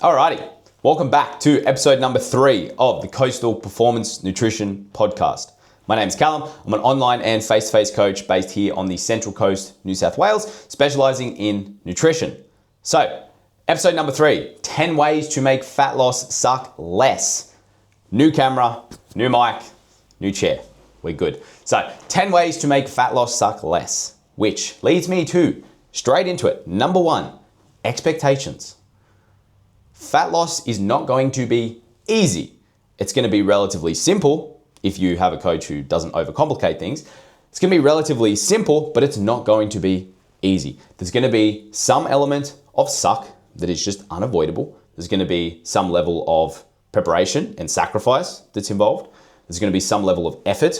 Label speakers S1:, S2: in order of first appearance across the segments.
S1: Alrighty, welcome back to episode number 3 of the Coastal Performance Nutrition Podcast. My name's Callum. I'm an online and face-to-face coach based here on the Central Coast, New South Wales, specializing in nutrition. So, episode number 3, 10 ways to make fat loss suck less. New camera, new mic, new chair. We're good. So, 10 ways to make fat loss suck less, which leads me to straight into it. Number 1, expectations. Fat loss is not going to be easy. It's going to be relatively simple if you have a coach who doesn't overcomplicate things. It's going to be relatively simple, but it's not going to be easy. There's going to be some element of suck that is just unavoidable. There's going to be some level of preparation and sacrifice that's involved. There's going to be some level of effort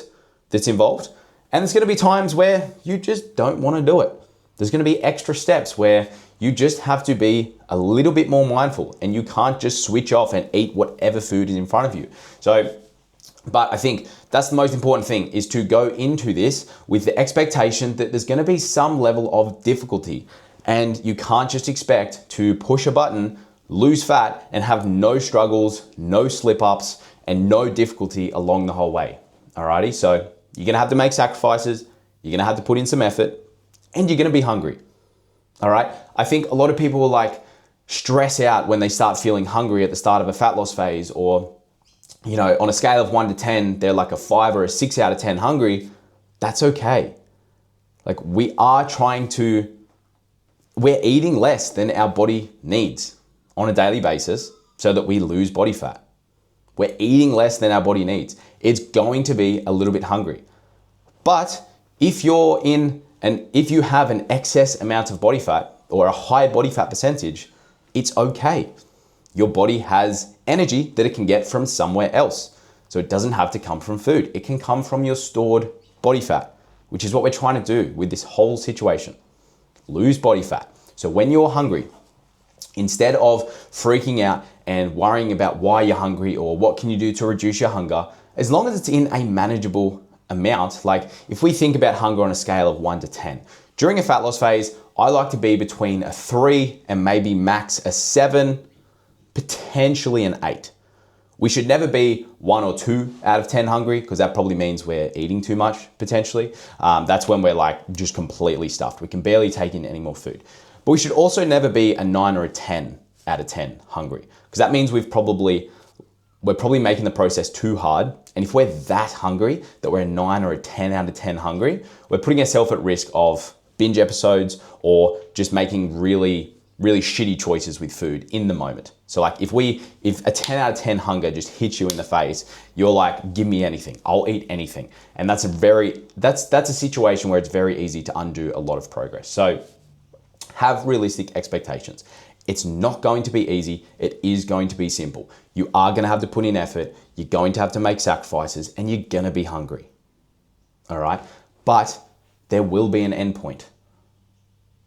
S1: that's involved. And there's going to be times where you just don't want to do it. There's going to be extra steps where you just have to be a little bit more mindful and you can't just switch off and eat whatever food is in front of you. But I think that's the most important thing, is to go into this with the expectation that there's going to be some level of difficulty, and you can't just expect to push a button, lose fat, and have no struggles, no slip-ups, and no difficulty along the whole way. Alrighty, so you're going to have to make sacrifices, you're going to have to put in some effort, and you're going to be hungry. All right. I think a lot of people will stress out when they start feeling hungry at the start of a fat loss phase, or, on a scale of 1 to 10, they're like a 5 or a 6 out of 10 hungry. That's okay. We're eating less than our body needs on a daily basis so that we lose body fat. We're eating less than our body needs. It's going to be a little bit hungry. But if you have an excess amount of body fat or a high body fat percentage, it's okay. Your body has energy that it can get from somewhere else. So it doesn't have to come from food. It can come from your stored body fat, which is what we're trying to do with this whole situation. Lose body fat. So when you're hungry, instead of freaking out and worrying about why you're hungry or what can you do to reduce your hunger, as long as it's in a manageable amount, if we think about hunger on a scale of 1 to 10, during a fat loss phase, I like to be between a 3 and maybe max a 7, potentially an 8. We should never be 1 or 2 out of 10 hungry, because that probably means we're eating too much, potentially. That's when we're just completely stuffed. We can barely take in any more food. But we should also never be a 9 or a 10 out of 10 hungry, because that means we're probably making the process too hard. And if we're that hungry, that we're a 9 or a 10 out of 10 hungry, we're putting ourselves at risk of binge episodes or just making really, really shitty choices with food in the moment. So if a 10 out of 10 hunger just hits you in the face, you're like, give me anything, I'll eat anything. And that's a situation where it's very easy to undo a lot of progress. So have realistic expectations. It's not going to be easy. It is going to be simple. You are going to have to put in effort. You're going to have to make sacrifices, and you're going to be hungry. All right. But there will be an end point.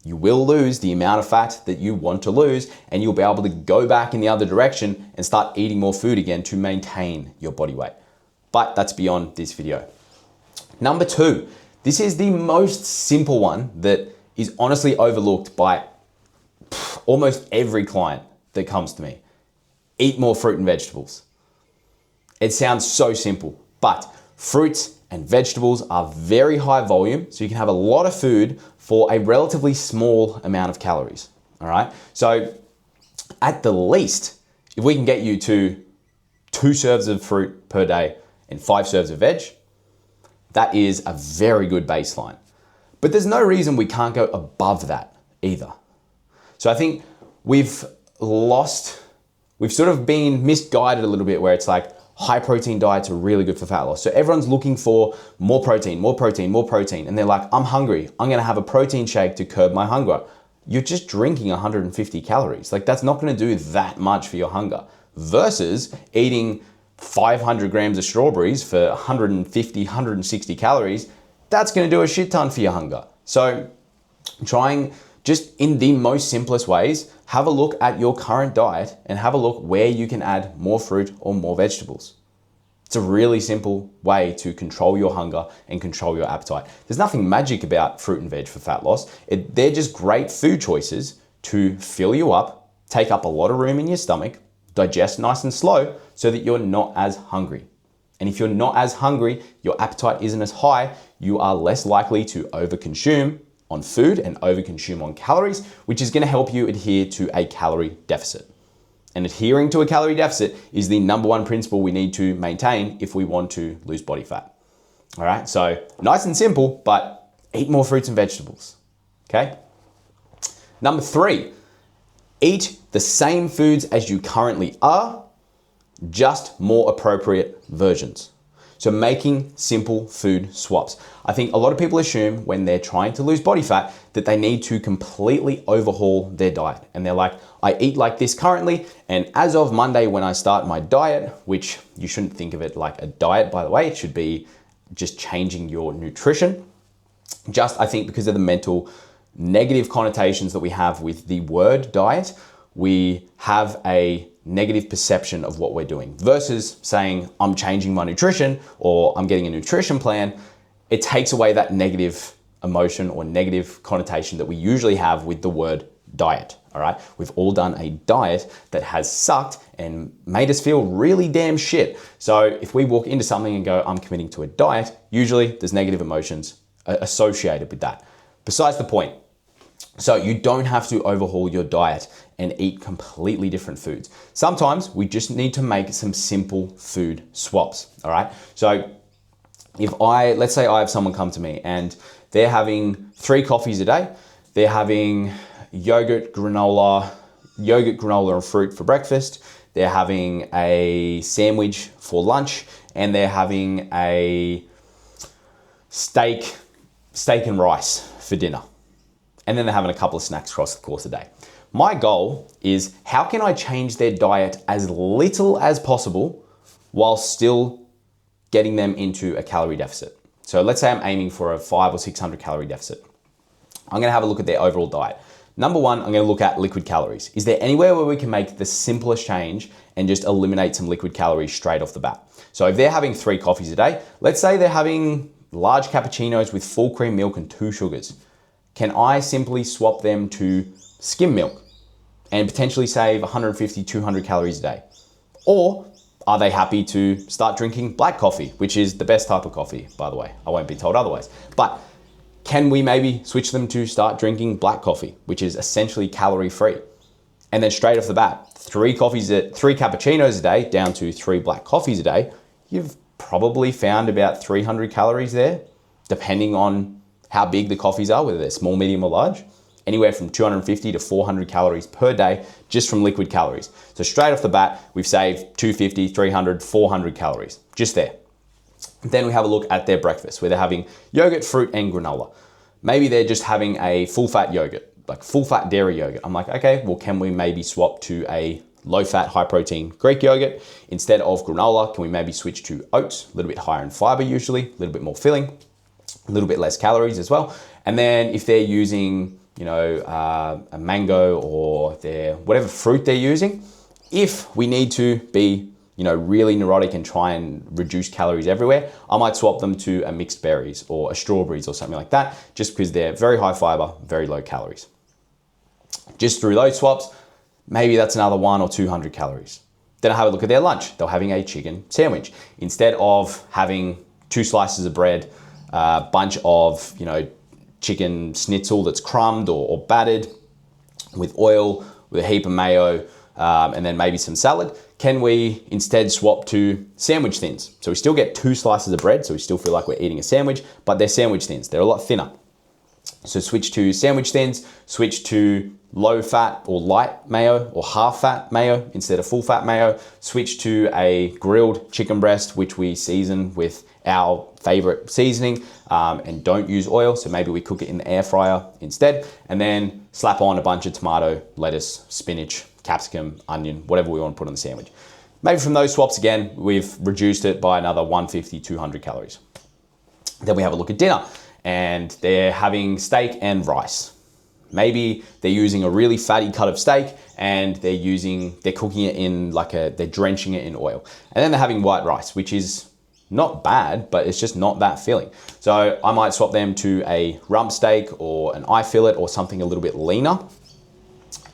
S1: You will lose the amount of fat that you want to lose, and you'll be able to go back in the other direction and start eating more food again to maintain your body weight. But that's beyond this video. Number 2, this is the most simple one that is honestly overlooked by almost every client that comes to me. Eat more fruit and vegetables. It sounds so simple, but fruits and vegetables are very high volume, so you can have a lot of food for a relatively small amount of calories. All right. So at the least, if we can get you to 2 serves of fruit per day and 5 serves of veg, that is a very good baseline. But there's no reason we can't go above that either. So I think we've sort of been misguided a little bit, where it's high protein diets are really good for fat loss. So everyone's looking for more protein. And they're like, I'm hungry. I'm going to have a protein shake to curb my hunger. You're just drinking 150 calories. That's not going to do that much for your hunger, versus eating 500 grams of strawberries for 150, 160 calories. That's going to do a shit ton for your hunger. So trying just in the most simplest ways, have a look at your current diet and have a look where you can add more fruit or more vegetables. It's a really simple way to control your hunger and control your appetite. There's nothing magic about fruit and veg for fat loss. They're just great food choices to fill you up take up a lot of room in your stomach, digest nice and slow so that you're not as hungry. And if you're not as hungry, your appetite isn't as high, you are less likely to overconsume on food and overconsume on calories, which is going to help you adhere to a calorie deficit. And adhering to a calorie deficit is the number one principle we need to maintain if we want to lose body fat. All right, so nice and simple, but eat more fruits and vegetables. Okay. Number 3, eat the same foods as you currently are, just more appropriate versions. So making simple food swaps. I think a lot of people assume when they're trying to lose body fat that they need to completely overhaul their diet. And they're like, I eat like this currently, and as of Monday when I start my diet, which you shouldn't think of it like a diet, by the way, it should be just changing your nutrition. Just, I think because of the mental negative connotations that we have with the word diet, we have a negative perception of what we're doing versus saying I'm changing my nutrition or I'm getting a nutrition plan. It takes away that negative emotion or negative connotation that we usually have with the word diet. All right. We've all done a diet that has sucked and made us feel really damn shit. So if we walk into something and go, I'm committing to a diet, usually there's negative emotions associated with that. Besides the point. So you don't have to overhaul your diet and eat completely different foods. Sometimes we just need to make some simple food swaps, all right? So let's say I have someone come to me and they're having 3 coffees a day. They're having yogurt, granola and fruit for breakfast. They're having a sandwich for lunch, and they're having a steak and rice for dinner. And then they're having a couple of snacks across the course of the day. My goal is how can I change their diet as little as possible while still getting them into a calorie deficit. So let's say I'm aiming for a 500 or 600 calorie deficit. I'm gonna have a look at their overall diet. Number 1, I'm gonna look at liquid calories. Is there anywhere where we can make the simplest change and just eliminate some liquid calories straight off the bat? So if they're having 3 coffees a day, let's say they're having large cappuccinos with full cream milk and 2 sugars. Can I simply swap them to skim milk and potentially save 150, 200 calories a day? Or are they happy to start drinking black coffee, which is the best type of coffee, by the way? I won't be told otherwise. But can we maybe switch them to start drinking black coffee, which is essentially calorie free? And then straight off the bat, 3 cappuccinos a day down to 3 black coffees a day, you've probably found about 300 calories there, depending on how big the coffees are, whether they're small, medium, or large. Anywhere from 250 to 400 calories per day just from liquid calories. So straight off the bat, we've saved 250, 300, 400 calories just there. Then we have a look at their breakfast, where they're having yogurt, fruit, and granola. Maybe they're just having a full-fat yogurt, like full-fat dairy yogurt. I'm like, okay, well, can we maybe swap to a low-fat, high-protein Greek yogurt? Instead of granola, can we maybe switch to oats, a little bit higher in fiber usually, a little bit more filling, a little bit less calories as well. And then if they're using, a mango or whatever fruit they're using, if we need to be, really neurotic and try and reduce calories everywhere, I might swap them to a mixed berries or a strawberries or something like that, just because they're very high fiber, very low calories. Just through those swaps, maybe that's another 100 or 200 calories. Then I have a look at their lunch. They're having a chicken sandwich. Instead of having 2 slices of bread, a bunch of, chicken schnitzel that's crumbed or battered with oil, with a heap of mayo, and then maybe some salad, can we instead swap to sandwich thins? So we still get 2 slices of bread, so we still feel like we're eating a sandwich, but they're sandwich thins. They're a lot thinner. So switch to sandwich thins, switch to low fat or light mayo or half fat mayo instead of full fat mayo, switch to a grilled chicken breast, which we season with our favorite seasoning, and don't use oil. So maybe we cook it in the air fryer instead, and then slap on a bunch of tomato, lettuce, spinach, capsicum, onion, whatever we want to put on the sandwich. Maybe from those swaps again, we've reduced it by another 150, 200 calories. Then we have a look at dinner, and they're having steak and rice. Maybe they're using a really fatty cut of steak and they're cooking it in they're drenching it in oil. And then they're having white rice, which is not bad, but it's just not that filling. So I might swap them to a rump steak or an eye fillet or something a little bit leaner.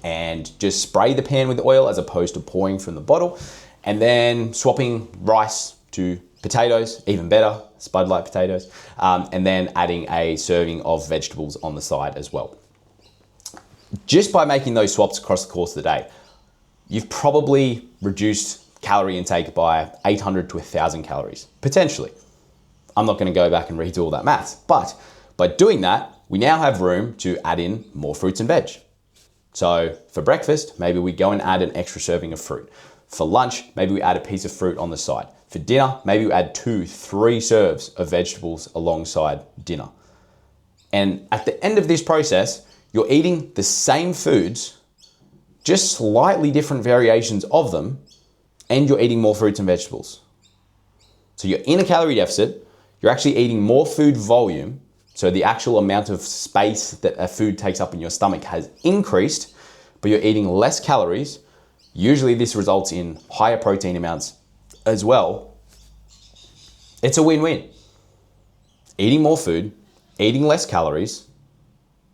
S1: and just spray the pan with oil as opposed to pouring from the bottle. And then swapping rice to potatoes, even better, Spud Light potatoes, and then adding a serving of vegetables on the side as well. Just by making those swaps across the course of the day, you've probably reduced calorie intake by 800 to 1,000 calories, potentially. I'm not going to go back and redo all that math, but by doing that, we now have room to add in more fruits and veg. So for breakfast, maybe we go and add an extra serving of fruit. For lunch, maybe we add a piece of fruit on the side. For dinner, maybe we add 2-3 serves of vegetables alongside dinner. And at the end of this process, you're eating the same foods, just slightly different variations of them, and you're eating more fruits and vegetables. So you're in a calorie deficit, you're actually eating more food volume, so the actual amount of space that a food takes up in your stomach has increased, but you're eating less calories. Usually this results in higher protein amounts as well. It's a win-win. Eating more food, eating less calories,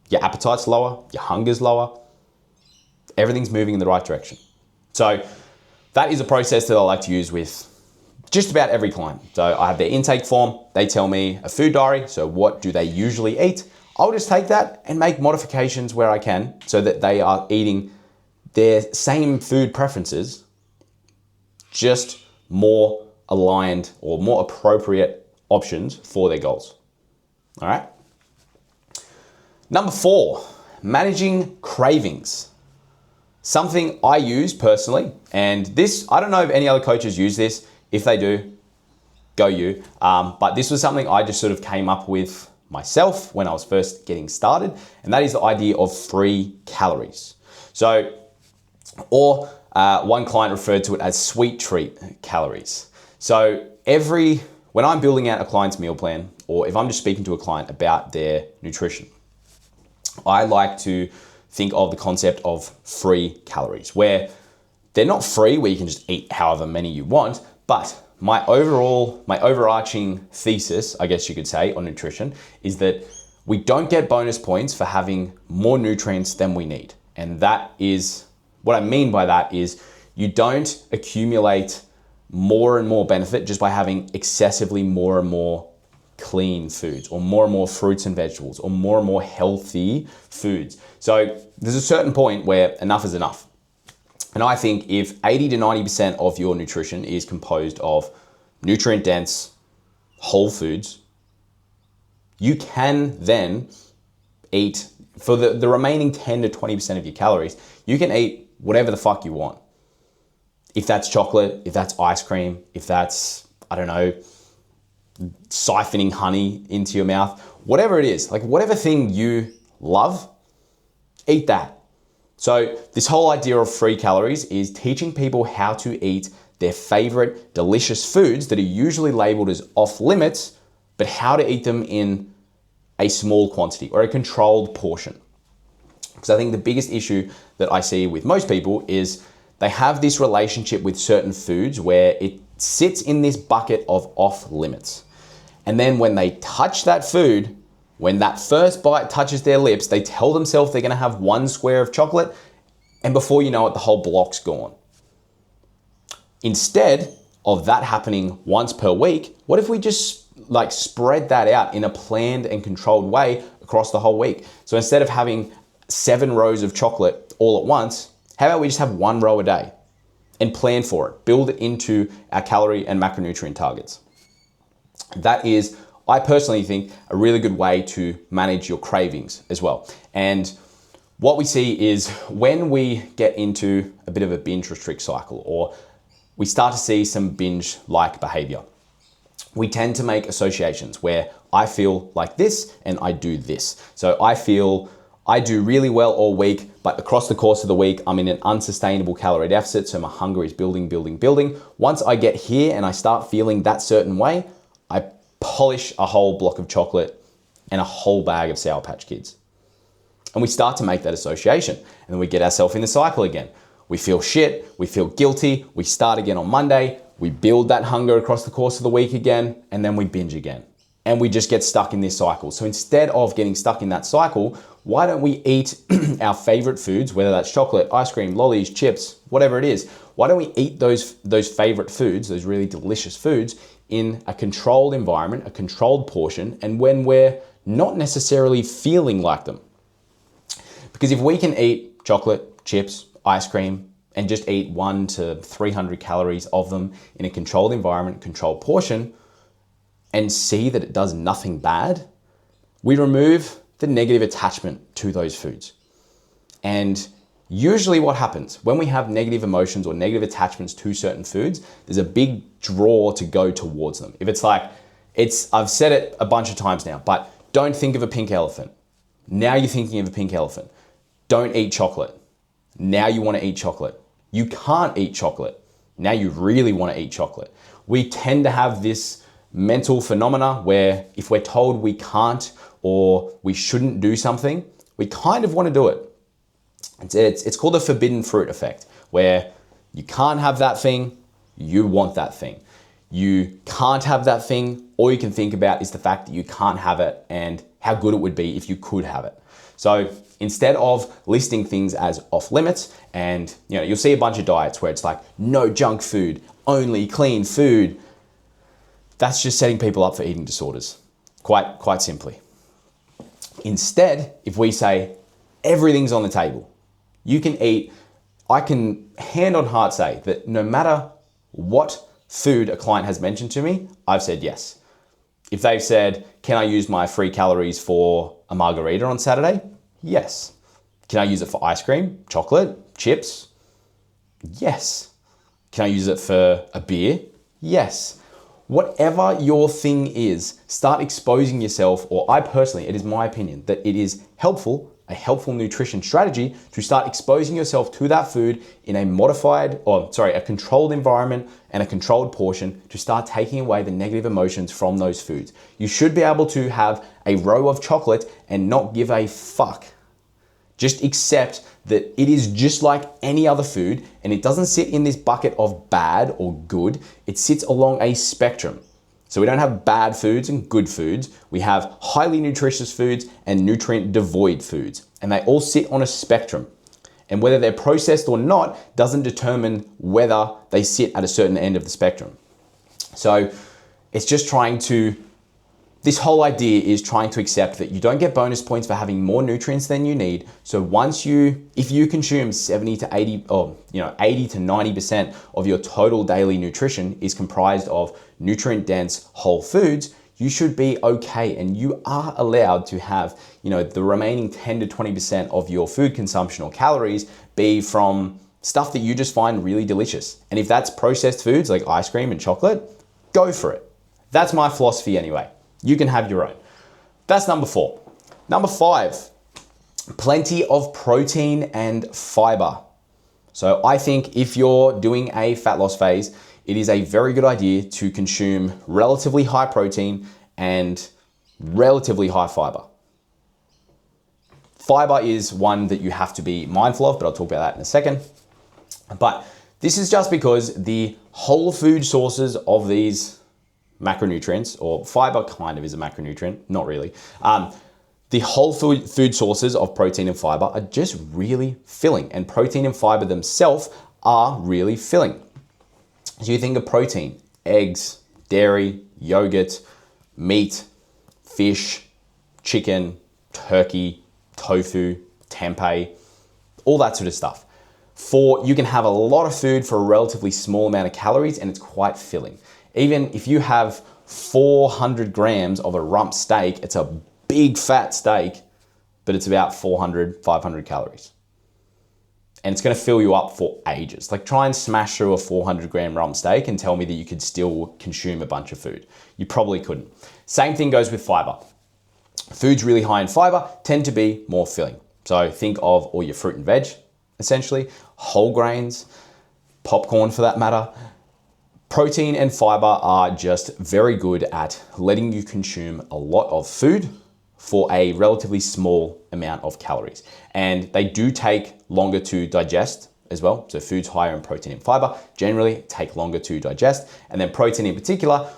S1: your appetite's lower, your hunger's lower, everything's moving in the right direction. So that is a process that I like to use with just about every client. So I have their intake form, they tell me a food diary, so what do they usually eat? I'll just take that and make modifications where I can so that they are eating their same food preferences, just more aligned or more appropriate options for their goals. All right. Number 4, managing cravings. Something I use personally, and this, I don't know if any other coaches use this. If they do, go you. But this was something I just sort of came up with myself when I was first getting started, and that is the idea of free calories. So, or one client referred to it as sweet treat calories. So when I'm building out a client's meal plan, or if I'm just speaking to a client about their nutrition, I like to think of the concept of free calories, where they're not free, where you can just eat however many you want, but my overarching thesis, I guess you could say, on nutrition is that we don't get bonus points for having more nutrients than we need. And that is, what I mean by that is you don't accumulate more and more benefit just by having excessively more and more clean foods, or more and more fruits and vegetables, or more and more healthy foods. So there's a certain point where enough is enough. And I think if 80 to 90% of your nutrition is composed of nutrient dense whole foods, you can then eat, for the remaining 10 to 20% of your calories, you can eat whatever the fuck you want. If that's chocolate, if that's ice cream, if that's, I don't know, siphoning honey into your mouth, whatever it is, like whatever thing you love, eat that. So this whole idea of free calories is teaching people how to eat their favorite delicious foods that are usually labeled as off limits, but how to eat them in a small quantity or a controlled portion. Because I think the biggest issue that I see with most people is they have this relationship with certain foods where it sits in this bucket of off limits. And then when they touch that food, when that first bite touches their lips, they tell themselves they're gonna have one square of chocolate, and before you know it, the whole block's gone. Instead of that happening once per week, what if we just spread that out in a planned and controlled way across the whole week? So instead of having 7 rows of chocolate all at once, how about we just have 1 row a day and plan for it, build it into our calorie and macronutrient targets. That is, I personally think, a really good way to manage your cravings as well. And what we see is when we get into a bit of a binge restrict cycle, or we start to see some binge-like behavior, we tend to make associations where I feel like this and I do this. So I feel I do really well all week, but across the course of the week, I'm in an unsustainable calorie deficit, so my hunger is building. Once I get here and I start feeling that certain way, I polish a whole block of chocolate and a whole bag of Sour Patch Kids. And we start to make that association, and then we get ourselves in the cycle again. We feel shit, we feel guilty, we start again on Monday, we build that hunger across the course of the week again, and then we binge again. and we just get stuck in this cycle. So instead of getting stuck in that cycle, why don't we eat our favorite foods, whether that's chocolate, ice cream, lollies, chips, whatever it is, why don't we eat those favorite foods, those really delicious foods, in a controlled environment, a controlled portion, and when we're not necessarily feeling like them. Because if we can eat chocolate, chips, ice cream, and just eat 100 to 300 calories of them in a controlled environment, controlled portion, and see that it does nothing bad, we remove the negative attachment to those foods. And usually what happens when we have negative emotions or negative attachments to certain foods, there's a big draw to go towards them. If it's like, I've said it a bunch of times now, but don't think of a pink elephant. Now you're thinking of a pink elephant. Don't eat chocolate. Now you want to eat chocolate. You can't eat chocolate. Now you really want to eat chocolate. We tend to have this mental phenomena where if we're told we can't or we shouldn't do something, we kind of want to do it. It's called the forbidden fruit effect, where you can't have that thing, you want that thing. You can't have that thing, all you can think about is the fact that you can't have it and how good it would be if you could have it. So instead of listing things as off limits, and you'll see a bunch of diets where it's like no junk food, only clean food, that's just setting people up for eating disorders, quite simply. Instead, if we say everything's on the table, you can eat, I can hand on heart say that no matter what food a client has mentioned to me, I've said yes. If they've said, can I use my free calories for a margarita on Saturday? Yes. Can I use it for ice cream, chocolate, chips? Yes. Can I use it for a beer? Yes. Whatever your thing is, start exposing yourself, or I personally, it is my opinion that it is a helpful nutrition strategy to start exposing yourself to that food in a controlled environment and a controlled portion to start taking away the negative emotions from those foods. You should be able to have a row of chocolate and not give a fuck. Just accept that it is just like any other food and it doesn't sit in this bucket of bad or good. It sits along a spectrum. So we don't have bad foods and good foods. We have highly nutritious foods and nutrient devoid foods. And they all sit on a spectrum. And whether they're processed or not doesn't determine whether they sit at a certain end of the spectrum. So it's just this whole idea is trying to accept that you don't get bonus points for having more nutrients than you need. So if you consume 70 to 80 or 80 to 90% of your total daily nutrition is comprised of nutrient dense whole foods, you should be okay. And you are allowed to have, the remaining 10 to 20% of your food consumption or calories be from stuff that you just find really delicious. And if that's processed foods like ice cream and chocolate, go for it. That's my philosophy anyway. You can have your own. That's number 4. Number 5, plenty of protein and fiber. So I think if you're doing a fat loss phase, it is a very good idea to consume relatively high protein and relatively high fiber. Fiber is one that you have to be mindful of, but I'll talk about that in a second. But this is just because the whole food sources of these macronutrients, or fiber kind of is a macronutrient, not really. The whole food sources of protein and fiber are just really filling, and protein and fiber themselves are really filling. So you think of protein, eggs, dairy, yogurt, meat, fish, chicken, turkey, tofu, tempeh, all that sort of stuff. You can have a lot of food for a relatively small amount of calories and it's quite filling. Even if you have 400 grams of a rump steak, it's a big fat steak, but it's about 400, 500 calories. And it's gonna fill you up for ages. Like try and smash through a 400 gram rump steak and tell me that you could still consume a bunch of food. You probably couldn't. Same thing goes with fiber. Foods really high in fiber tend to be more filling. So think of all your fruit and veg, essentially, whole grains, popcorn for that matter. Protein and fiber are just very good at letting you consume a lot of food for a relatively small amount of calories. And they do take longer to digest as well. So foods higher in protein and fiber generally take longer to digest. And then protein in particular,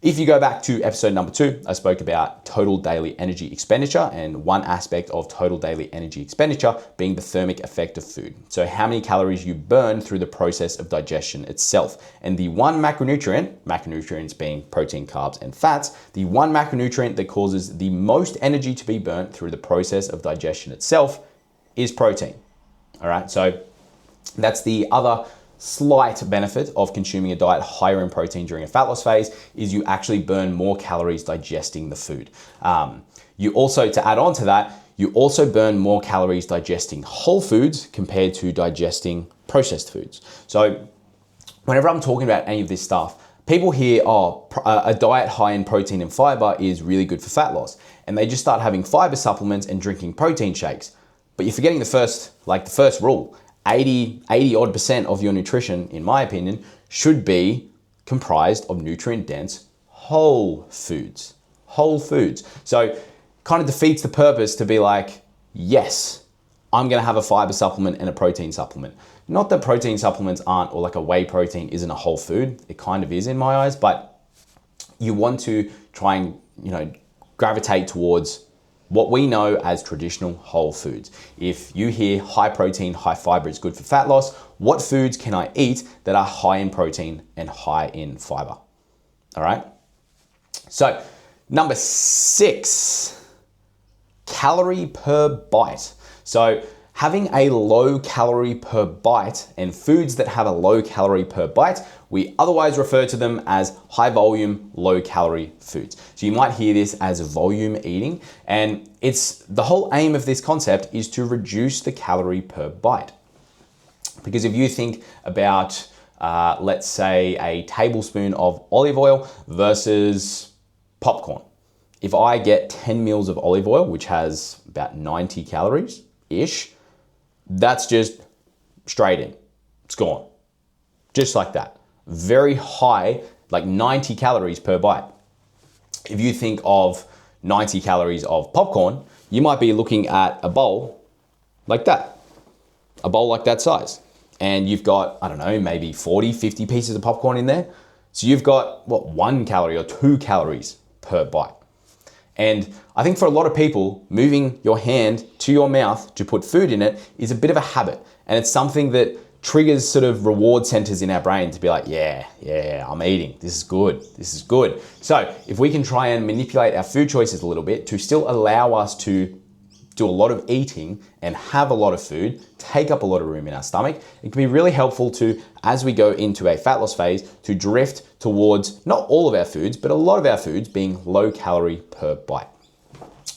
S1: If you go back to episode number 2, I spoke about total daily energy expenditure, and one aspect of total daily energy expenditure being the thermic effect of food. So how many calories you burn through the process of digestion itself. And the one macronutrients being protein, carbs, and fats, the one macronutrient that causes the most energy to be burnt through the process of digestion itself is protein. All right, so that's the other slight benefit of consuming a diet higher in protein during a fat loss phase, is you actually burn more calories digesting the food. You also, to add on to that, you also burn more calories digesting whole foods compared to digesting processed foods. So whenever I'm talking about any of this stuff, people hear, oh, a diet high in protein and fiber is really good for fat loss. And they just start having fiber supplements and drinking protein shakes. But you're forgetting the first rule. 80 odd percent of your nutrition, in my opinion, should be comprised of nutrient dense whole foods. Whole foods. So kind of defeats the purpose to be like, yes, I'm gonna have a fiber supplement and a protein supplement. Not that protein supplements aren't, or like a whey protein isn't a whole food. It kind of is in my eyes, but you want to try and, gravitate towards what we know as traditional whole foods. If you hear high protein, high fiber is good for fat loss, what foods can I eat that are high in protein and high in fiber? All right. So number 6, calorie per bite. So having a low calorie per bite, and foods that have a low calorie per bite, we otherwise refer to them as high volume, low calorie foods. So you might hear this as volume eating, and it's the whole aim of this concept is to reduce the calorie per bite. Because if you think about, let's say, a tablespoon of olive oil versus popcorn. If I get 10 mils of olive oil, which has about 90 calories-ish, that's just straight in. It's gone. Just like that. Very high, like 90 calories per bite. If you think of 90 calories of popcorn, you might be looking at a bowl like that. A bowl like that size. And you've got, I don't know, maybe 40, 50 pieces of popcorn in there. So you've got, 1 calorie or 2 calories per bite. And I think for a lot of people, moving your hand to your mouth to put food in it is a bit of a habit. And it's something that triggers sort of reward centers in our brain to be like, yeah, I'm eating. This is good. This is good. So if we can try and manipulate our food choices a little bit to still allow us to do a lot of eating and have a lot of food, take up a lot of room in our stomach, it can be really helpful to, as we go into a fat loss phase, to drift towards not all of our foods, but a lot of our foods being low calorie per bite.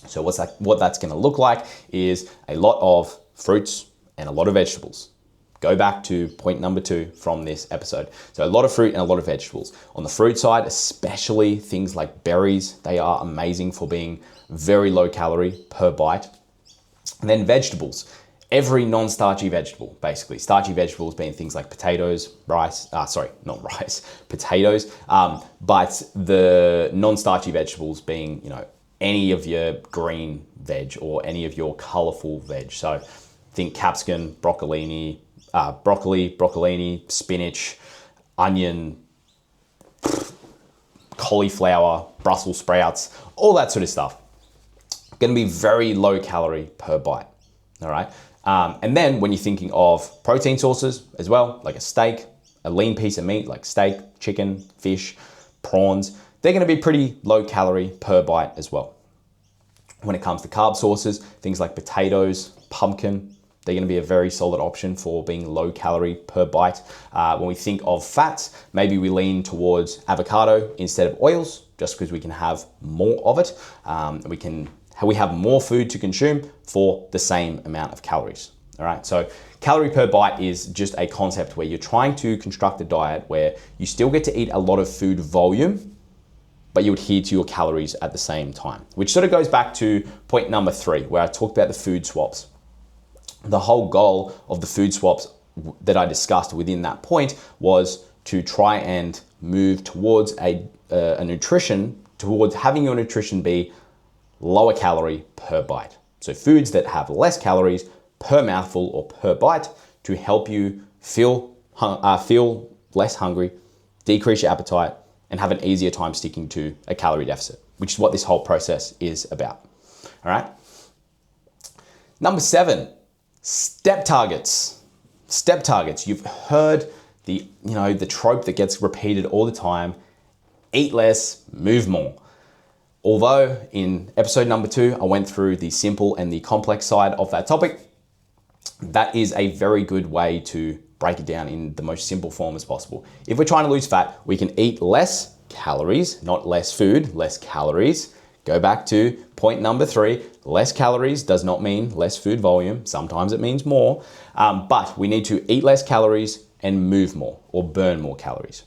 S1: So what that's gonna look like is a lot of fruits and a lot of vegetables. Go back to point number 2 from this episode. So a lot of fruit and a lot of vegetables. On the fruit side, especially things like berries, they are amazing for being very low calorie per bite. And then vegetables, every non-starchy vegetable, basically. Starchy vegetables being things like potatoes, potatoes. But the non-starchy vegetables being, any of your green veg or any of your colorful veg. So think capsicum, broccoli, spinach, onion, cauliflower, Brussels sprouts, all that sort of stuff. Going to be very low calorie per bite, all right? And then when you're thinking of protein sources as well, like a steak, a lean piece of meat like steak, chicken, fish, prawns, they're going to be pretty low calorie per bite as well. When it comes to carb sources, things like potatoes, pumpkin, they're going to be a very solid option for being low calorie per bite. When we think of fats, maybe we lean towards avocado instead of oils, just because we can have more of it. We have more food to consume for the same amount of calories. All right, so calorie per bite is just a concept where you're trying to construct a diet where you still get to eat a lot of food volume, but you adhere to your calories at the same time, which sort of goes back to point number 3, where I talked about the food swaps. The whole goal of the food swaps that I discussed within that point was to try and move towards a nutrition, towards having your nutrition be lower calorie per bite. So foods that have less calories per mouthful or per bite to help you feel less hungry, decrease your appetite, and have an easier time sticking to a calorie deficit, which is what this whole process is about. All right. Number 7, step targets. Step targets. You've heard the trope that gets repeated all the time: eat less, move more. Although in episode number 2, I went through the simple and the complex side of that topic, that is a very good way to break it down in the most simple form as possible. If we're trying to lose fat, we can eat less calories, not less food, less calories. Go back to point number 3, less calories does not mean less food volume. Sometimes it means more, but we need to eat less calories and move more or burn more calories.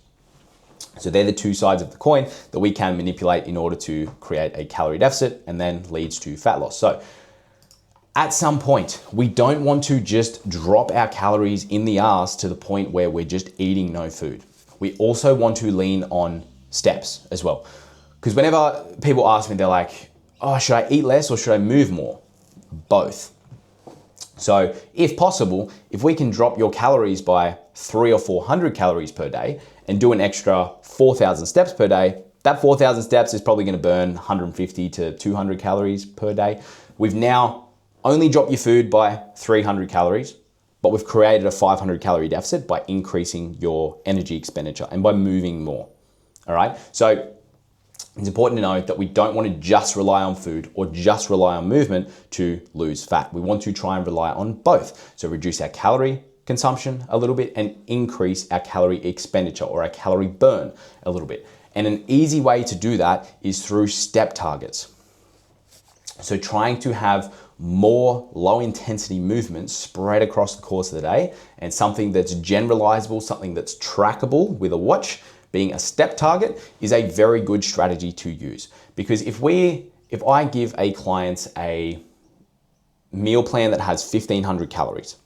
S1: So they're the two sides of the coin that we can manipulate in order to create a calorie deficit and then leads to fat loss. So at some point, we don't want to just drop our calories in the ass to the point where we're just eating no food. We also want to lean on steps as well. Because whenever people ask me, they're like, oh, should I eat less or should I move more? Both. So if possible, if we can drop your calories by 300 or 400 calories per day and do an extra 4,000 steps per day, that 4,000 steps is probably going to burn 150 to 200 calories per day. We've now only dropped your food by 300 calories, but we've created a 500 calorie deficit by increasing your energy expenditure and by moving more. All right. So it's important to know that we don't want to just rely on food or just rely on movement to lose fat. We want to try and rely on both. So reduce our calorie consumption a little bit and increase our calorie expenditure or our calorie burn a little bit. And an easy way to do that is through step targets. So trying to have more low intensity movements spread across the course of the day, and something that's generalizable, something that's trackable with a watch, being a step target, is a very good strategy to use. Because if I give a client a meal plan that has 1,500 calories,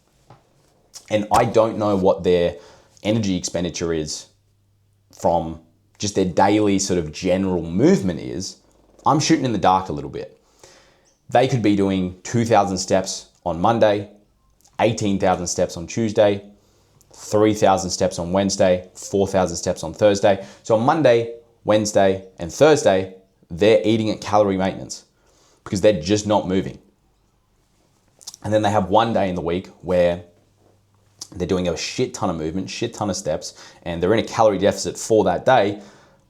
S1: and I don't know what their energy expenditure is from just their daily sort of general movement is, I'm shooting in the dark a little bit. They could be doing 2,000 steps on Monday, 18,000 steps on Tuesday, 3,000 steps on Wednesday, 4,000 steps on Thursday. So on Monday, Wednesday, and Thursday, they're eating at calorie maintenance because they're just not moving. And then they have one day in the week where they're doing a shit ton of movement, shit ton of steps, and they're in a calorie deficit for that day.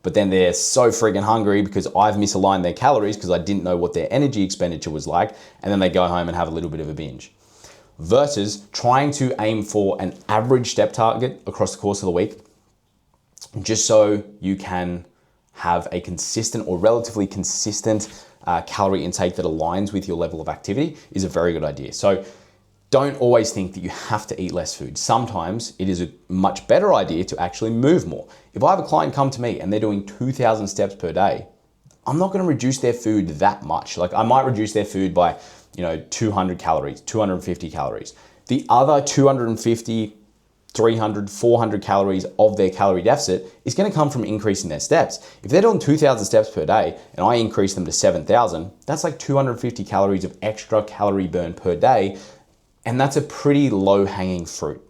S1: But then they're so freaking hungry because I've misaligned their calories because I didn't know what their energy expenditure was like. And then they go home and have a little bit of a binge. Versus trying to aim for an average step target across the course of the week, just so you can have a consistent or relatively consistent calorie intake that aligns with your level of activity, is a very good idea. So don't always think that you have to eat less food. Sometimes it is a much better idea to actually move more. If I have a client come to me and they're doing 2,000 steps per day, I'm not going to reduce their food that much. Like I might reduce their food by, 200 calories, 250 calories. The other 250, 300, 400 calories of their calorie deficit is going to come from increasing their steps. If they're doing 2,000 steps per day and I increase them to 7,000, that's like 250 calories of extra calorie burn per day. And that's a pretty low-hanging fruit.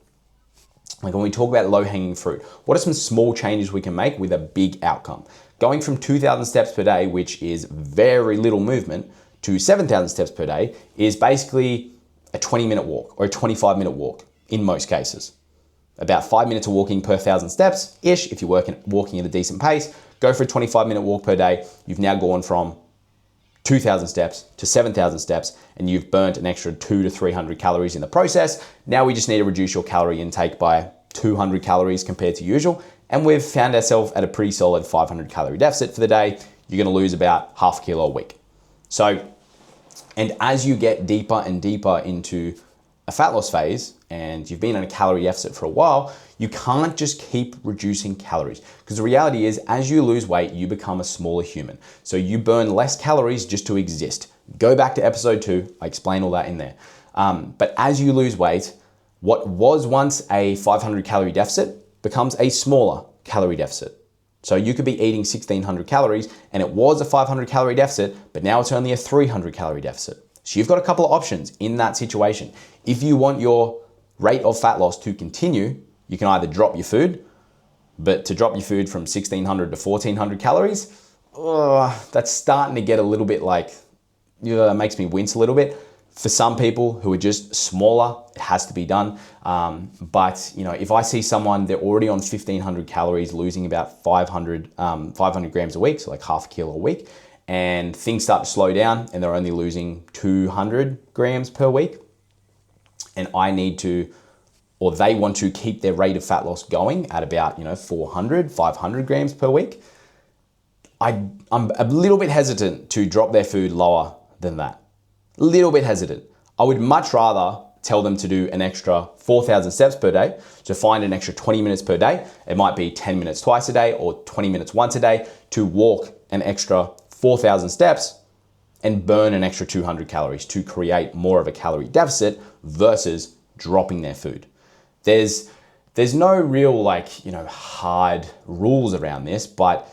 S1: Like when we talk about low-hanging fruit, what are some small changes we can make with a big outcome? Going from 2,000 steps per day, which is very little movement, to 7,000 steps per day is basically a 20-minute walk or a 25-minute walk in most cases. About 5 minutes of walking per 1,000 steps-ish. If you're walking at a decent pace, go for a 25-minute walk per day. You've now gone from 2,000 steps to 7,000 steps, and you've burnt an extra 200 to 300 calories in the process. Now we just need to reduce your calorie intake by 200 calories compared to usual, and we've found ourselves at a pretty solid 500 calorie deficit for the day. You're gonna lose about half a kilo a week. So, and as you get deeper and deeper into a fat loss phase, and you've been in a calorie deficit for a while, you can't just keep reducing calories. Because the reality is, as you lose weight, you become a smaller human. So you burn less calories just to exist. Go back to episode 2, I explain all that in there. But as you lose weight, what was once a 500 calorie deficit becomes a smaller calorie deficit. So you could be eating 1,600 calories and it was a 500 calorie deficit, but now it's only a 300 calorie deficit. So you've got a couple of options in that situation. If you want your rate of fat loss to continue, you can either drop your food But to drop your food from 1600 to 1400 calories, that's starting to get a little bit like, makes me wince a little bit. For some people who are just smaller, it has to be done. But if I see someone, they're already on 1500 calories, losing about 500 grams a week, so like half a kilo a week, and things start to slow down and they're only losing 200 grams per week, and I need to, or they want to keep their rate of fat loss going at about 400, 500 grams per week, I'm a little bit hesitant to drop their food lower than that. A little bit hesitant. I would much rather tell them to do an extra 4,000 steps per day, to find an extra 20 minutes per day. It might be 10 minutes twice a day or 20 minutes once a day, to walk an extra 4,000 steps and burn an extra 200 calories to create more of a calorie deficit versus dropping their food. There's no real hard rules around this, but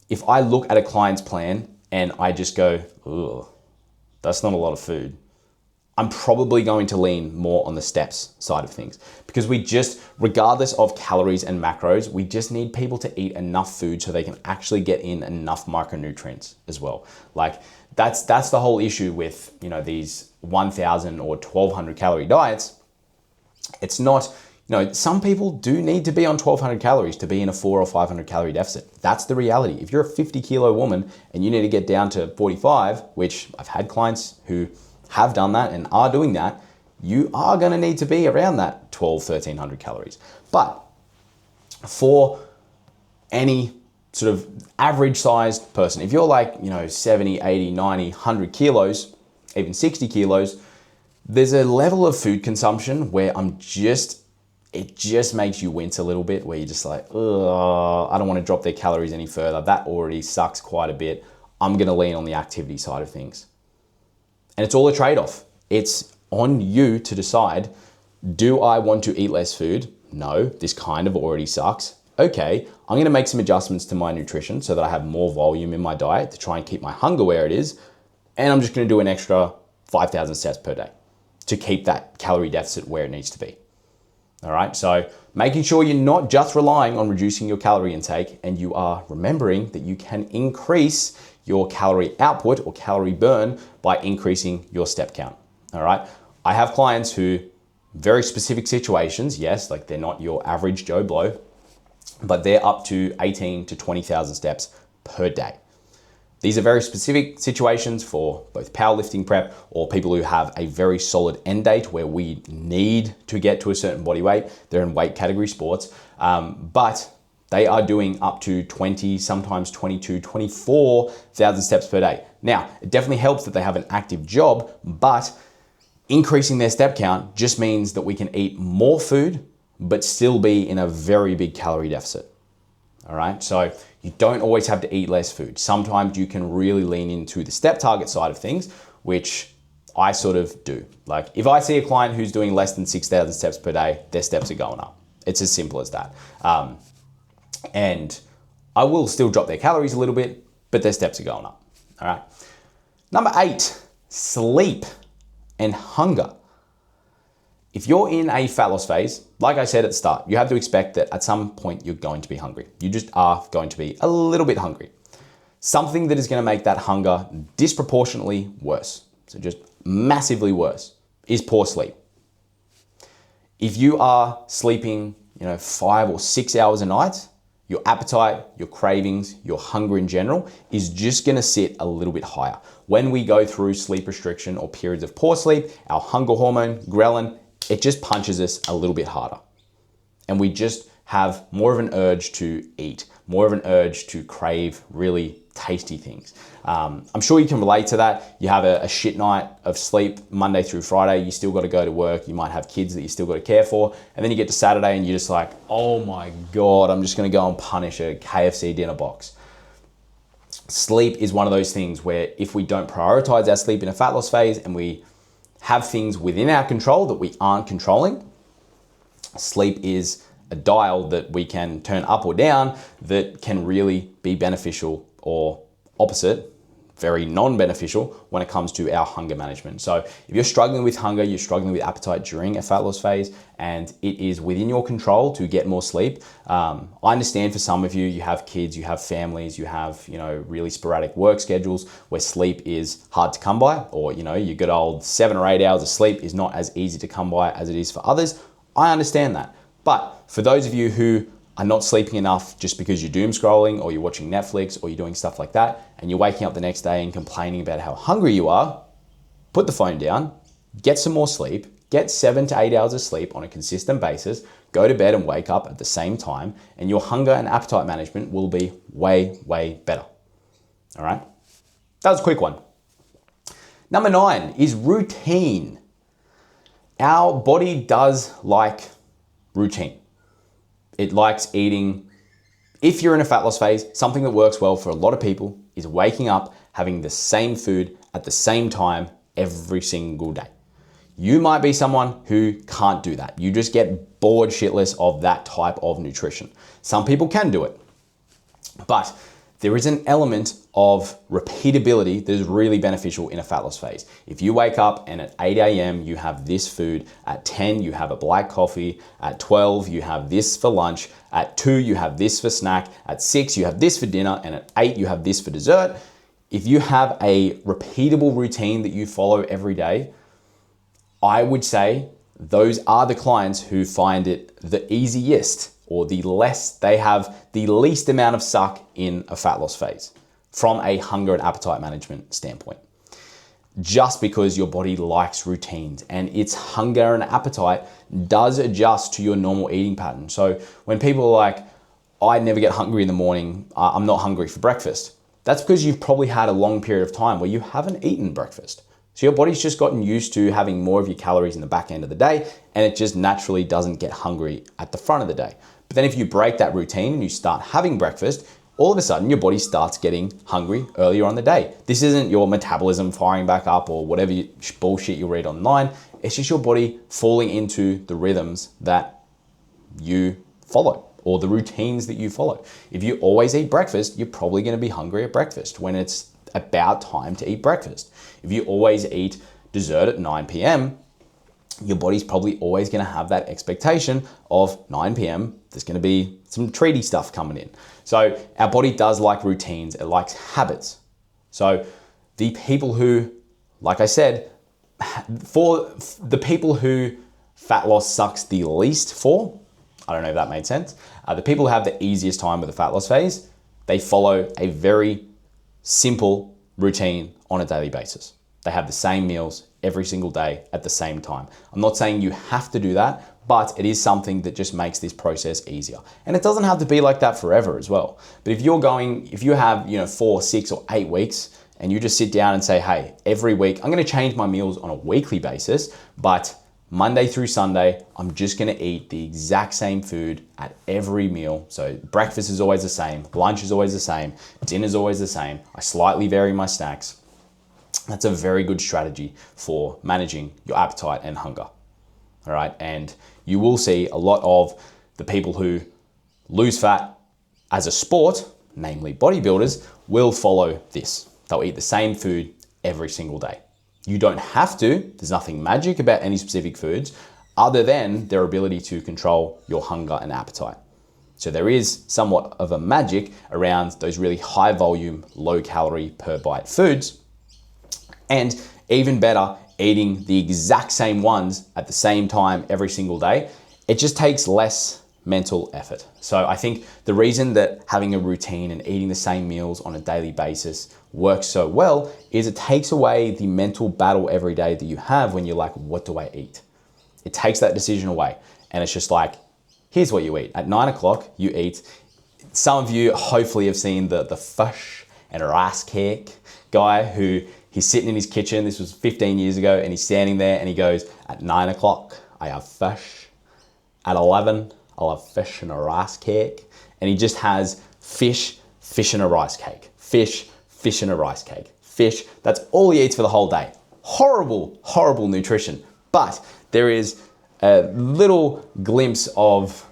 S1: if I look at a client's plan and I just go, ugh, that's not a lot of food, I'm probably going to lean more on the steps side of things, because regardless of calories and macros, we just need people to eat enough food so they can actually get in enough micronutrients as well. Like that's the whole issue with, these 1,000 or 1,200 calorie diets. It's not, some people do need to be on 1,200 calories to be in a 400 or 500 calorie deficit. That's the reality. If you're a 50 kilo woman and you need to get down to 45, which I've had clients who have done that and are doing that, you are going to need to be around that 1,200, 1,300 calories. But for any sort of average sized person, if you're like, 70, 80, 90, 100 kilos, even 60 kilos, there's a level of food consumption where it just makes you wince a little bit, where you're just like, ugh, I don't want to drop their calories any further. That already sucks quite a bit. I'm going to lean on the activity side of things. And it's all a trade-off. It's on you to decide, do I want to eat less food? No, this kind of already sucks. Okay, I'm going to make some adjustments to my nutrition so that I have more volume in my diet to try and keep my hunger where it is. And I'm just going to do an extra 5,000 steps per day to keep that calorie deficit where it needs to be. All right, so making sure you're not just relying on reducing your calorie intake, and you are remembering that you can increase your calorie output or calorie burn by increasing your step count. All right, I have clients who, very specific situations, yes, like they're not your average Joe Blow, but they're up to 18 to 20,000 steps per day. These are very specific situations for both powerlifting prep or people who have a very solid end date where we need to get to a certain body weight. They're in weight category sports, but they are doing up to 20, sometimes 22, 24,000 steps per day. Now, it definitely helps that they have an active job, but increasing their step count just means that we can eat more food, but still be in a very big calorie deficit. All right, so you don't always have to eat less food. Sometimes you can really lean into the step target side of things, which I sort of do. Like if I see a client who's doing less than 6,000 steps per day, their steps are going up. It's as simple as that. And I will still drop their calories a little bit, but their steps are going up. All right. Number 8, sleep and hunger. If you're in a fat loss phase, like I said at the start, you have to expect that at some point you're going to be hungry. You just are going to be a little bit hungry. Something that is going to make that hunger disproportionately worse, so just massively worse, is poor sleep. If you are sleeping, 5 or 6 hours a night, your appetite, your cravings, your hunger in general is just going to sit a little bit higher. When we go through sleep restriction or periods of poor sleep, our hunger hormone, ghrelin, it just punches us a little bit harder. And we just have more of an urge to eat, more of an urge to crave really tasty things. I'm sure you can relate to that. You have a shit night of sleep Monday through Friday, you still got to go to work, you might have kids that you still got to care for, and then you get to Saturday and you're just like, oh my God, I'm just going to go and punish a KFC dinner box. Sleep is one of those things where if we don't prioritize our sleep in a fat loss phase and we have things within our control that we aren't controlling, sleep is a dial that we can turn up or down that can really be beneficial or opposite, very non-beneficial when it comes to our hunger management. So if you're struggling with hunger, you're struggling with appetite during a fat loss phase, and it is within your control to get more sleep. I understand for some of you, you have kids, you have families, you have, really sporadic work schedules where sleep is hard to come by, or, your good old 7 or 8 hours of sleep is not as easy to come by as it is for others. I understand that. But for those of you who are not sleeping enough just because you're doom scrolling or you're watching Netflix or you're doing stuff like that, and you're waking up the next day and complaining about how hungry you are, put the phone down, get some more sleep, get 7 to 8 hours of sleep on a consistent basis, go to bed and wake up at the same time, and your hunger and appetite management will be way, way better. All right? That was a quick one. Number 9 is routine. Our body does like routine. It likes eating. If you're in a fat loss phase, something that works well for a lot of people is waking up, having the same food at the same time every single day. You might be someone who can't do that. You just get bored shitless of that type of nutrition. Some people can do it, but there is an element of repeatability that is really beneficial in a fat loss phase. If you wake up and at 8 a.m. you have this food, at 10 you have a black coffee, at 12 you have this for lunch, at 2 you have this for snack, at 6 you have this for dinner, and at 8 you have this for dessert. If you have a repeatable routine that you follow every day, I would say those are the clients who find it the easiest, or they have the least amount of suck in a fat loss phase from a hunger and appetite management standpoint. Just because your body likes routines and its hunger and appetite does adjust to your normal eating pattern. So when people are like, I never get hungry in the morning, I'm not hungry for breakfast, that's because you've probably had a long period of time where you haven't eaten breakfast. So your body's just gotten used to having more of your calories in the back end of the day, and it just naturally doesn't get hungry at the front of the day. But then if you break that routine and you start having breakfast, all of a sudden your body starts getting hungry earlier on the day. This isn't your metabolism firing back up or whatever bullshit you read online. It's just your body falling into the rhythms that you follow or the routines that you follow. If you always eat breakfast, you're probably going to be hungry at breakfast when it's about time to eat breakfast. If you always eat dessert at 9 p.m., your body's probably always going to have that expectation of 9 p.m. there's going to be some treaty stuff coming in. So our body does like routines. It likes habits. So the people who, like I said, for the people who fat loss sucks the least for, I don't know if that made sense, the people who have the easiest time with the fat loss phase, they follow a very simple routine on a daily basis. They have the same meals every single day at the same time. I'm not saying you have to do that, but it is something that just makes this process easier. And it doesn't have to be like that forever as well. But if you have 4, 6, or 8 weeks, and you just sit down and say, hey, every week, I'm gonna change my meals on a weekly basis, but Monday through Sunday, I'm just gonna eat the exact same food at every meal. So breakfast is always the same, lunch is always the same, dinner's always the same. I slightly vary my snacks. That's a very good strategy for managing your appetite and hunger. All right, and you will see a lot of the people who lose fat as a sport, namely bodybuilders, will follow this. They'll eat the same food every single day. You don't have to. There's nothing magic about any specific foods other than their ability to control your hunger and appetite. So there is somewhat of a magic around those really high volume, low calorie per bite foods. And even better, eating the exact same ones at the same time every single day. It just takes less mental effort. So I think the reason that having a routine and eating the same meals on a daily basis works so well is it takes away the mental battle every day that you have when you're like, what do I eat? It takes that decision away. And it's just like, here's what you eat. At 9 o'clock, you eat. Some of you hopefully have seen the fish and rice cake guy who he's sitting in his kitchen. This was 15 years ago, and he's standing there and he goes, at 9 o'clock, I have fish. At 11, I'll have fish and a rice cake. And he just has fish and a rice cake. Fish and a rice cake. Fish. That's all he eats for the whole day. Horrible, horrible nutrition. But there is a little glimpse of,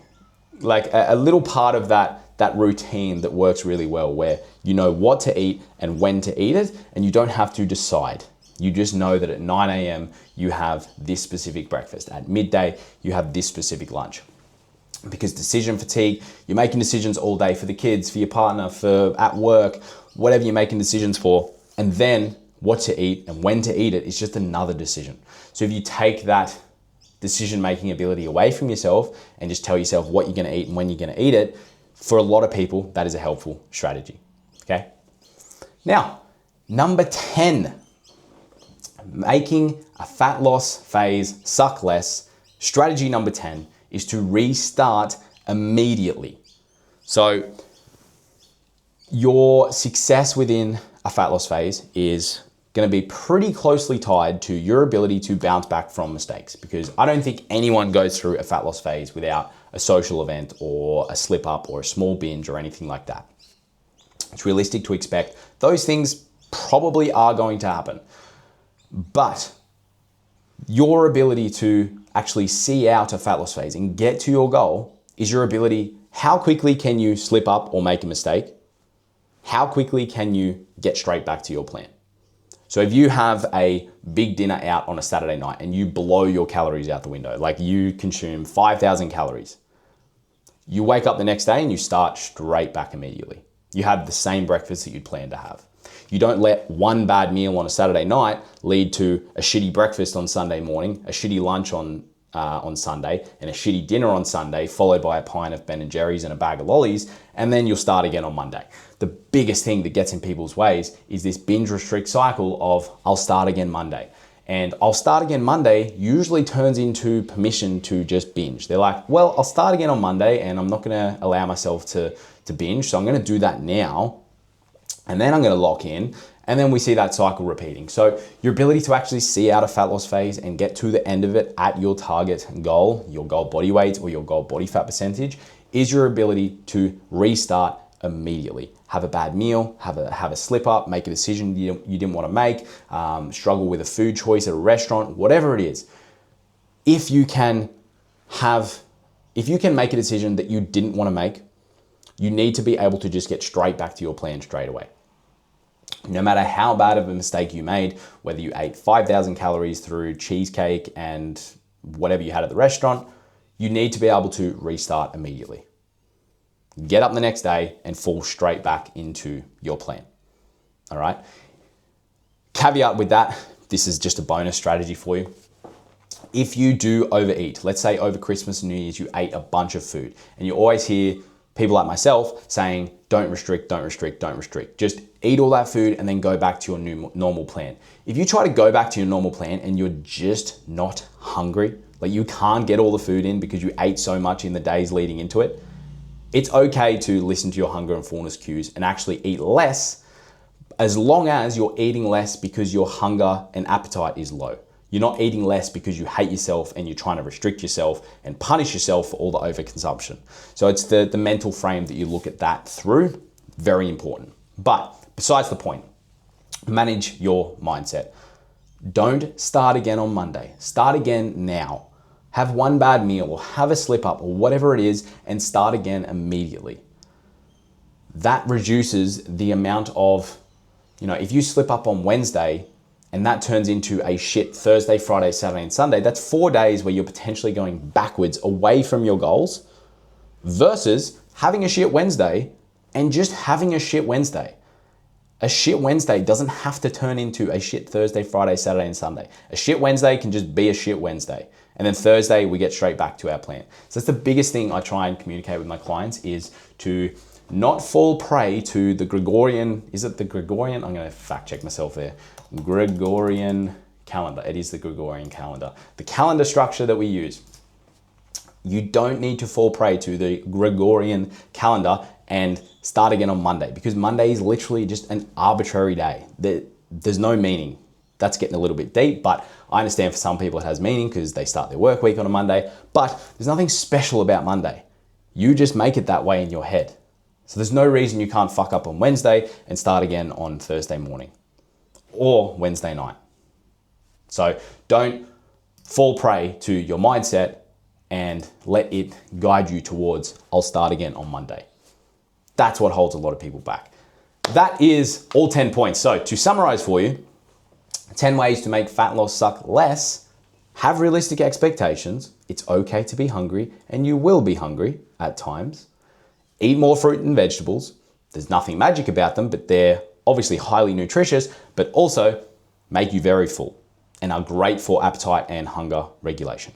S1: like a little part of that that routine that works really well, where you know what to eat and when to eat it, and you don't have to decide. You just know that at 9 a.m. you have this specific breakfast. At midday, you have this specific lunch. Because decision fatigue, you're making decisions all day for the kids, for your partner, for at work, whatever you're making decisions for, and then what to eat and when to eat it is just another decision. So if you take that decision-making ability away from yourself and just tell yourself what you're gonna eat and when you're gonna eat it, for a lot of people, that is a helpful strategy, okay? Now, number 10, making a fat loss phase suck less. Strategy number 10 is to restart immediately. So your success within a fat loss phase is going to be pretty closely tied to your ability to bounce back from mistakes, because I don't think anyone goes through a fat loss phase without a social event or a slip up or a small binge or anything like that. It's realistic to expect those things probably are going to happen, but your ability to actually see out a fat loss phase and get to your goal is your ability. How quickly can you slip up or make a mistake? How quickly can you get straight back to your plan? So if you have a big dinner out on a Saturday night and you blow your calories out the window, like you consume 5,000 calories, you wake up the next day and you start straight back immediately. You have the same breakfast that you'd planned to have. You don't let one bad meal on a Saturday night lead to a shitty breakfast on Sunday morning, a shitty lunch on Sunday, and a shitty dinner on Sunday, followed by a pint of Ben & Jerry's and a bag of lollies, and then you'll start again on Monday. The biggest thing that gets in people's ways is this binge restrict cycle of I'll start again Monday. And I'll start again Monday usually turns into permission to just binge. They're like, well, I'll start again on Monday and I'm not gonna allow myself to binge, so I'm gonna do that now, and then I'm gonna lock in, and then we see that cycle repeating. So your ability to actually see out a fat loss phase and get to the end of it at your target goal, your goal body weight or your goal body fat percentage, is your ability to restart immediately. Have a bad meal, have a slip up, make a decision you didn't want to make, struggle with a food choice at a restaurant, whatever it is. If you can make a decision that you didn't want to make, you need to be able to just get straight back to your plan straight away. No matter how bad of a mistake you made, whether you ate 5,000 calories through cheesecake and whatever you had at the restaurant, you need to be able to restart immediately. Get up the next day and fall straight back into your plan. All right. Caveat with that, this is just a bonus strategy for you. If you do overeat, let's say over Christmas and New Year's, you ate a bunch of food, and you always hear people like myself saying, don't restrict, don't restrict, don't restrict. Just eat all that food and then go back to your new normal plan. If you try to go back to your normal plan and you're just not hungry, like you can't get all the food in because you ate so much in the days leading into it, it's okay to listen to your hunger and fullness cues and actually eat less, as long as you're eating less because your hunger and appetite is low. You're not eating less because you hate yourself and you're trying to restrict yourself and punish yourself for all the overconsumption. So it's the mental frame that you look at that through, very important. But besides the point, manage your mindset. Don't start again on Monday. Start again now. Have one bad meal or have a slip up or whatever it is and start again immediately. That reduces the amount of, if you slip up on Wednesday and that turns into a shit Thursday, Friday, Saturday, and Sunday, that's 4 days where you're potentially going backwards away from your goals versus having a shit Wednesday and just having a shit Wednesday. A shit Wednesday doesn't have to turn into a shit Thursday, Friday, Saturday, and Sunday. A shit Wednesday can just be a shit Wednesday. And then Thursday, we get straight back to our plan. So that's the biggest thing I try and communicate with my clients, is to not fall prey to the Gregorian, is it the Gregorian? I'm gonna fact check myself there. Gregorian calendar. It is the Gregorian calendar. The calendar structure that we use. You don't need to fall prey to the Gregorian calendar and start again on Monday, because Monday is literally just an arbitrary day. There's no meaning. That's getting a little bit deep, but I understand for some people it has meaning because they start their work week on a Monday, but there's nothing special about Monday. You just make it that way in your head. So there's no reason you can't fuck up on Wednesday and start again on Thursday morning or Wednesday night. So don't fall prey to your mindset and let it guide you towards, I'll start again on Monday. That's what holds a lot of people back. That is all 10 points. So to summarize for you, 10 ways to make fat loss suck less. Have realistic expectations. It's okay to be hungry, and you will be hungry at times. Eat more fruit and vegetables. There's nothing magic about them, but they're obviously highly nutritious, but also make you very full and are great for appetite and hunger regulation.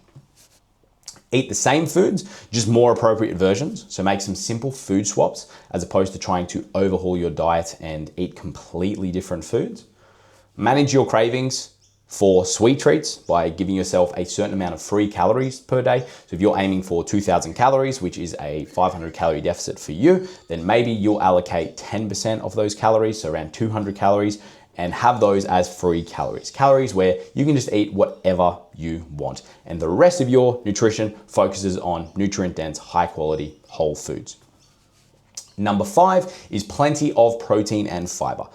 S1: Eat the same foods, just more appropriate versions. So make some simple food swaps as opposed to trying to overhaul your diet and eat completely different foods. Manage your cravings for sweet treats by giving yourself a certain amount of free calories per day. So if you're aiming for 2,000 calories, which is a 500 calorie deficit for you, then maybe you'll allocate 10% of those calories, so around 200 calories, and have those as free calories. Calories where you can just eat whatever you want. And the rest of your nutrition focuses on nutrient-dense, high-quality whole foods. Number 5 is plenty of protein and fiber.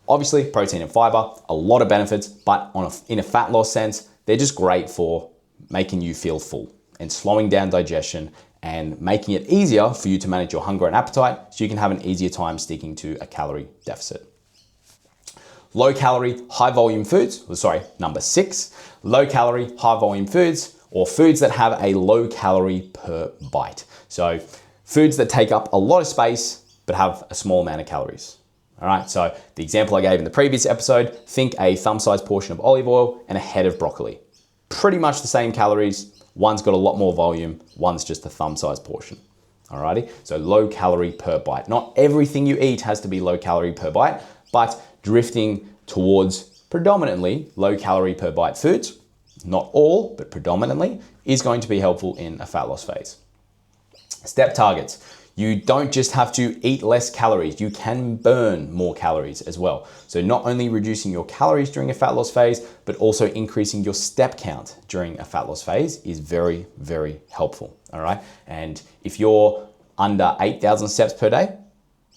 S1: Obviously, protein and fiber, a lot of benefits, but in a fat loss sense, they're just great for making you feel full and slowing down digestion and making it easier for you to manage your hunger and appetite so you can have an easier time sticking to a calorie deficit. Low calorie, high volume foods, number 6, low calorie, high volume foods, or foods that have a low calorie per bite. So foods that take up a lot of space but have a small amount of calories. All right, so the example I gave in the previous episode, think a thumb-sized portion of olive oil and a head of broccoli. Pretty much the same calories. One's got a lot more volume, one's just a thumb-sized portion. Alrighty, so low calorie per bite. Not everything you eat has to be low calorie per bite, but drifting towards predominantly low calorie per bite foods, not all, but predominantly, is going to be helpful in a fat loss phase. Step targets. You don't just have to eat less calories, you can burn more calories as well. So not only reducing your calories during a fat loss phase, but also increasing your step count during a fat loss phase is very, very helpful, all right? And if you're under 8,000 steps per day,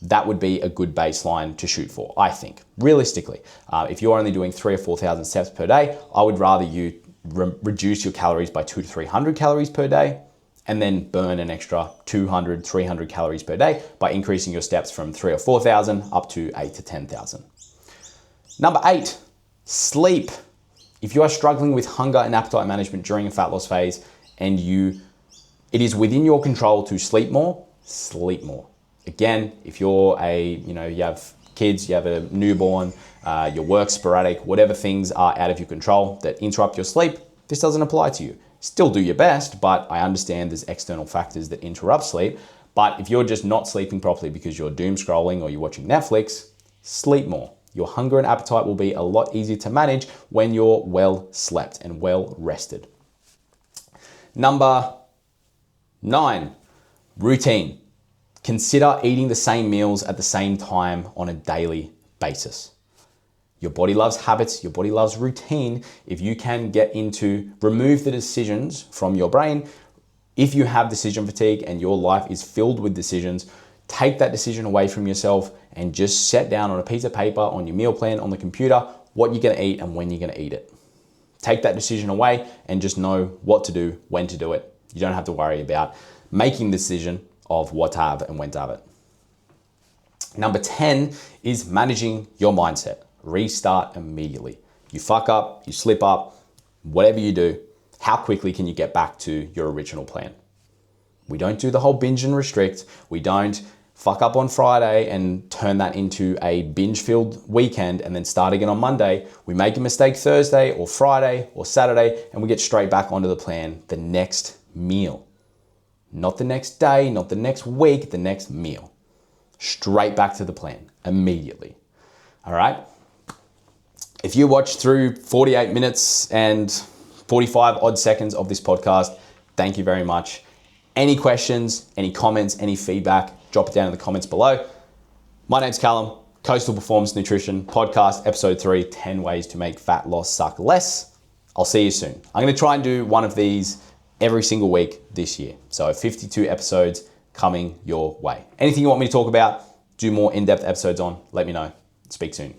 S1: that would be a good baseline to shoot for, I think, realistically. If you're only doing 3,000 or 4,000 steps per day, I would rather you reduce your calories by 200 to 300 calories per day, and then burn an extra 200, 300 calories per day by increasing your steps from 3,000 or 4,000 up to 8,000 to 10,000. Number 8, sleep. If you are struggling with hunger and appetite management during a fat loss phase and it is within your control to sleep more, sleep more. Again, if you have kids, you have a newborn, your work's sporadic, whatever things are out of your control that interrupt your sleep, this doesn't apply to you. Still do your best, but I understand there's external factors that interrupt sleep. But if you're just not sleeping properly because you're doom scrolling or you're watching Netflix, sleep more. Your hunger and appetite will be a lot easier to manage when you're well slept and well rested. Number 9, routine. Consider eating the same meals at the same time on a daily basis. Your body loves habits, your body loves routine. If you can remove the decisions from your brain, if you have decision fatigue and your life is filled with decisions, take that decision away from yourself and just set down on a piece of paper, on your meal plan, on the computer, what you're gonna eat and when you're gonna eat it. Take that decision away and just know what to do, when to do it. You don't have to worry about making the decision of what to have and when to have it. Number 10 is managing your mindset. Restart immediately. You fuck up, you slip up, whatever you do, how quickly can you get back to your original plan? We don't do the whole binge and restrict. We don't fuck up on Friday and turn that into a binge-filled weekend and then start again on Monday. We make a mistake Thursday or Friday or Saturday and we get straight back onto the plan the next meal. Not the next day, not the next week, the next meal. Straight back to the plan immediately. All right? If you watched through 48 minutes and 45 odd seconds of this podcast, thank you very much. Any questions, any comments, any feedback, drop it down in the comments below. My name's Callum, Coastal Performance Nutrition Podcast, Episode 3, 10 Ways to Make Fat Loss Suck Less. I'll see you soon. I'm going to try and do one of these every single week this year. So 52 episodes coming your way. Anything you want me to talk about, do more in-depth episodes on, let me know. Speak soon.